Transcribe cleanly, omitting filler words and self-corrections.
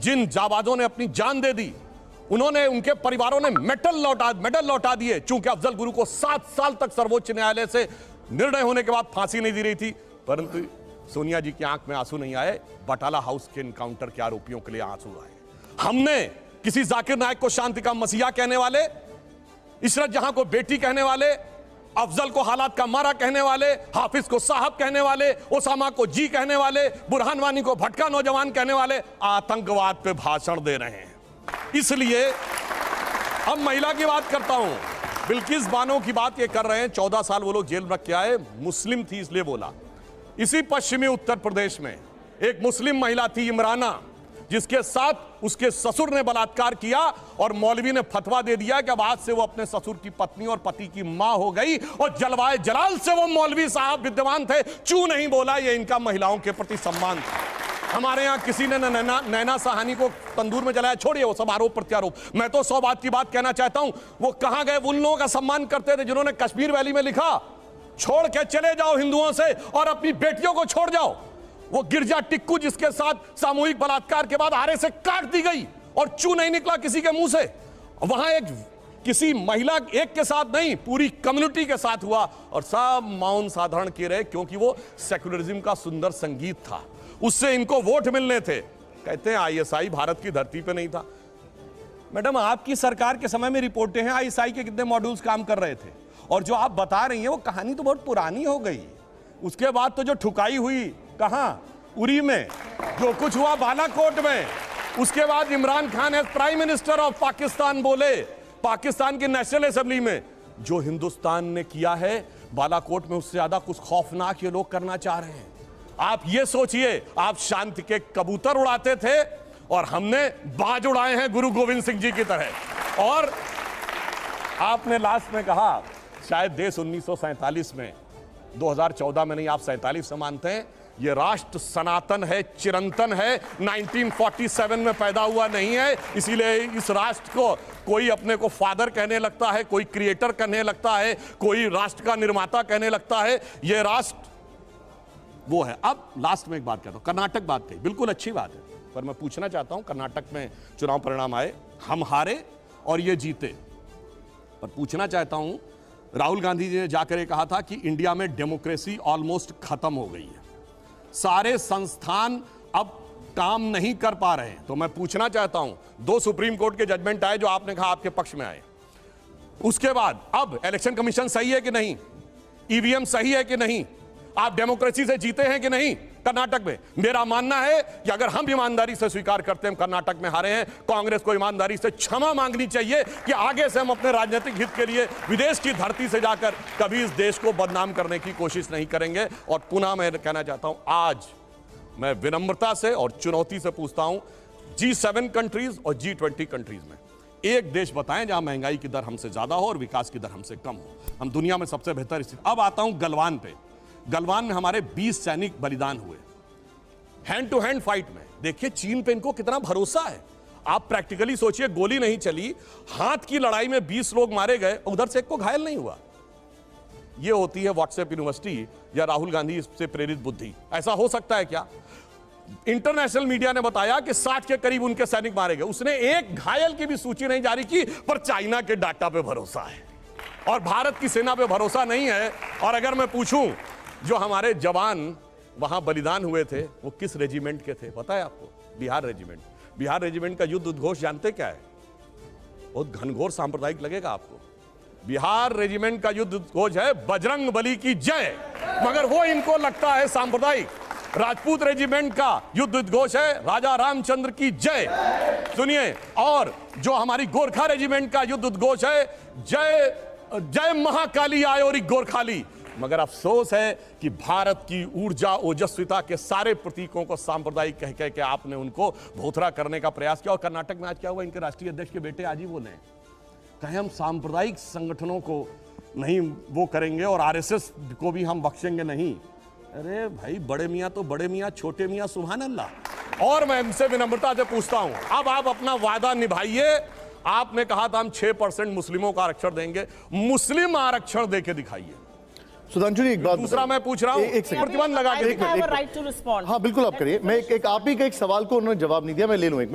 जिन जाबाजों ने अपनी जान दे दी, उन्होंने, उनके परिवारों ने मेडल लौटा दिए। चूंकि अफजल गुरु को 7 साल तक सर्वोच्च न्यायालय से निर्णय होने के बाद फांसी नहीं दी रही थी, परंतु सोनिया जी की आंख में आंसू नहीं आए, बटाला हाउस के एनकाउंटर के आरोपियों के लिए आंसू आए। हमने किसी जाकिर नायक को शांति का मसीहा कहने वाले, इशरत जहां को बेटी कहने वाले, अफजल को हालात का मारा कहने वाले, हाफिज को साहब कहने वाले, ओसामा को जी कहने वाले, बुरहान वानी को भटका नौजवान कहने वाले आतंकवाद पे भाषण दे रहे हैं। इसलिए अब महिला की बात करता हूं। बिल्किस बानो की बात ये कर रहे हैं, 14 साल वो लोग जेल में रख के आए, मुस्लिम थी इसलिए बोला। इसी पश्चिमी उत्तर प्रदेश में एक मुस्लिम महिला थी इमराना, जिसके साथ उसके ससुर ने बलात्कार किया और मौलवी ने फतवा दे दिया कि अब आज से वो अपने ससुर की पत्नी और पति की मां हो गई, और जलवाए जलाल से वो मौलवी साहब विद्यमान थे, चू नहीं बोला। ये इनका महिलाओं के प्रति सम्मान था। हमारे यहां किसी ने नैना साहनी को तंदूर में जलाया, छोड़िए वो सब आरोप प्रत्यारोप। मैं तो 100 बात की बात कहना चाहता हूं, वो कहां गए उन लोगों का सम्मान करते थे जिन्होंने कश्मीर वैली में लिखा, छोड़ के चले जाओ हिंदुओं से और अपनी बेटियों को छोड़ जाओ। वो गिरजा टिक्कू जिसके साथ सामूहिक बलात्कार के बाद आरे से काट दी गई और चू नहीं निकला किसी के मुंह से। वहां एक किसी महिला एक के साथ नहीं, पूरी कम्युनिटी के साथ हुआ और सब मौन साधारण किए रहे, क्योंकि वो सेक्युलरिज्म का सुंदर संगीत था, उससे इनको वोट मिलने थे। कहते हैं आईएसआई भारत की धरती पे नहीं था। मैडम, आपकी सरकार के समय में रिपोर्टें हैं आईएसआई के कितने मॉड्यूल्स काम कर रहे थे, और जो आप बता रही हैं वो कहानी तो बहुत पुरानी हो गई। उसके बाद तो जो ठुकाई हुई कहां, उरी में, जो कुछ हुआ बालाकोट में, उसके बाद Imran Khan as prime minister of Pakistan बोले पाकिस्तान की नेशनल असेंबली में, जो हिंदुस्तान ने किया है बालाकोट में उससे ज्यादा कुछ खौफनाक ये लोग करना चाह रहे हैं। आप ये सोचिए, आप शांति के कबूतर उड़ाते थे और हमने बाज उड़ाए हैं गुरु गोविंद सिंह जी की तरह। और आपने लास्ट में कहा शायद देश 1947 में, 2014 में नहीं, आप 47 से मानते हैं, ये राष्ट्र सनातन है, चिरंतन है, 1947 में पैदा हुआ नहीं है। इसीलिए इस राष्ट्र को कोई अपने को फादर कहने लगता है, कोई क्रिएटर कहने लगता है, कोई राष्ट्र का निर्माता कहने लगता है। ये राष्ट्र वो है। अब लास्ट में एक बात कहता हूं, कर्नाटक बात कही, बिल्कुल अच्छी बात है, पर मैं पूछना चाहता हूं, कर्नाटक में चुनाव परिणाम आए, हम हारे और ये जीते, पर पूछना चाहता हूं, राहुल गांधी जी ने जाकर ये कहा था कि इंडिया में डेमोक्रेसी ऑलमोस्ट खत्म हो गई है, सारे संस्थान अब काम नहीं कर पा रहे हैं। तो मैं पूछना चाहता हूं, 2 सुप्रीम कोर्ट के जजमेंट आए जो आपने कहा आपके पक्ष में आए, उसके बाद अब इलेक्शन कमीशन सही है कि नहीं, ईवीएम सही है कि नहीं, आप डेमोक्रेसी से जीते हैं कि नहीं कर्नाटक में? मेरा मानना है कि अगर हम ईमानदारी से स्वीकार करते हैं कर्नाटक में हारे हैं, कांग्रेस को ईमानदारी से क्षमा मांगनी चाहिए कि आगे से हम अपने राजनीतिक हित के लिए विदेश की धरती से जाकर कभी इस देश को बदनाम करने की कोशिश नहीं करेंगे। और पुनः मैं कहना चाहता हूं, आज मैं विनम्रता से और चुनौती से पूछता हूं, G7 कंट्रीज और G20 कंट्रीज में एक देश बताएं जहां महंगाई की दर हमसे ज्यादा हो और विकास की दर हमसे कम हो। हम दुनिया में सबसे बेहतर स्थिति। अब आता हूं गलवान पे। गलवान में हमारे 20 सैनिक बलिदान हुए हैंड टू हैंड फाइट में। देखिए चीन पे इनको कितना भरोसा है। आप प्रैक्टिकली सोचिए, गोली नहीं चली, हाथ की लड़ाई में 20 लोग मारे गए, उधर से एक को घायल नहीं हुआ। यह होती है व्हाट्सएप यूनिवर्सिटी या राहुल गांधी से प्रेरित बुद्धि। ऐसा हो सकता है क्या? इंटरनेशनल मीडिया ने बताया कि 60 के करीब उनके सैनिक मारे गए, उसने एक घायल की भी सूची नहीं जारी की, पर चाइना के डाटा पे भरोसा है और भारत की सेना पे भरोसा नहीं है। और अगर मैं पूछूं, जो हमारे जवान वहां बलिदान हुए थे वो किस रेजिमेंट के थे पता है आपको? बिहार रेजिमेंट। बिहार रेजिमेंट का युद्ध उद्घोष जानते क्या है? बहुत घनघोर सांप्रदायिक लगेगा आपको। बिहार रेजिमेंट का युद्ध उद्घोष है बजरंग बली की जय, मगर वो इनको लगता है सांप्रदायिक। राजपूत रेजिमेंट का युद्ध उद्घोष है राजा रामचंद्र की जय, सुनिए। और जो हमारी गोरखा रेजिमेंट का युद्ध उद्घोष है जय जय महाकाली आयोरी गोरखाली। मगर अफसोस है कि भारत की ऊर्जा ओजस्विता के सारे प्रतीकों को सांप्रदायिक कह के आपने उनको भोथरा करने का प्रयास किया। और कर्नाटक में आज क्या हुआ? इनके राष्ट्रीय अध्यक्ष के बेटे आज ही बोले कहे हम सांप्रदायिक संगठनों को नहीं वो करेंगे और आरएसएस को भी हम बख्शेंगे नहीं। अरे भाई, बड़े मियां तो बड़े मियां, छोटे मियां सुभान अल्लाह। और मैं इनसे विनम्रता से पूछता हूं, अब आप अपना वादा निभाइए। आपने कहा था हम 6% मुस्लिमों का आरक्षण देंगे, मुस्लिम आरक्षण देके दिखाइए। सुधांशु जी एक बात दूसरा मैं पूछ रहा हूं, एक सेकंड प्रतिबंध लगा के हाँ बिल्कुल आप करिए। मैं एक आप ही का एक सवाल को उन्होंने जवाब नहीं दिया, मैं ले लूं एक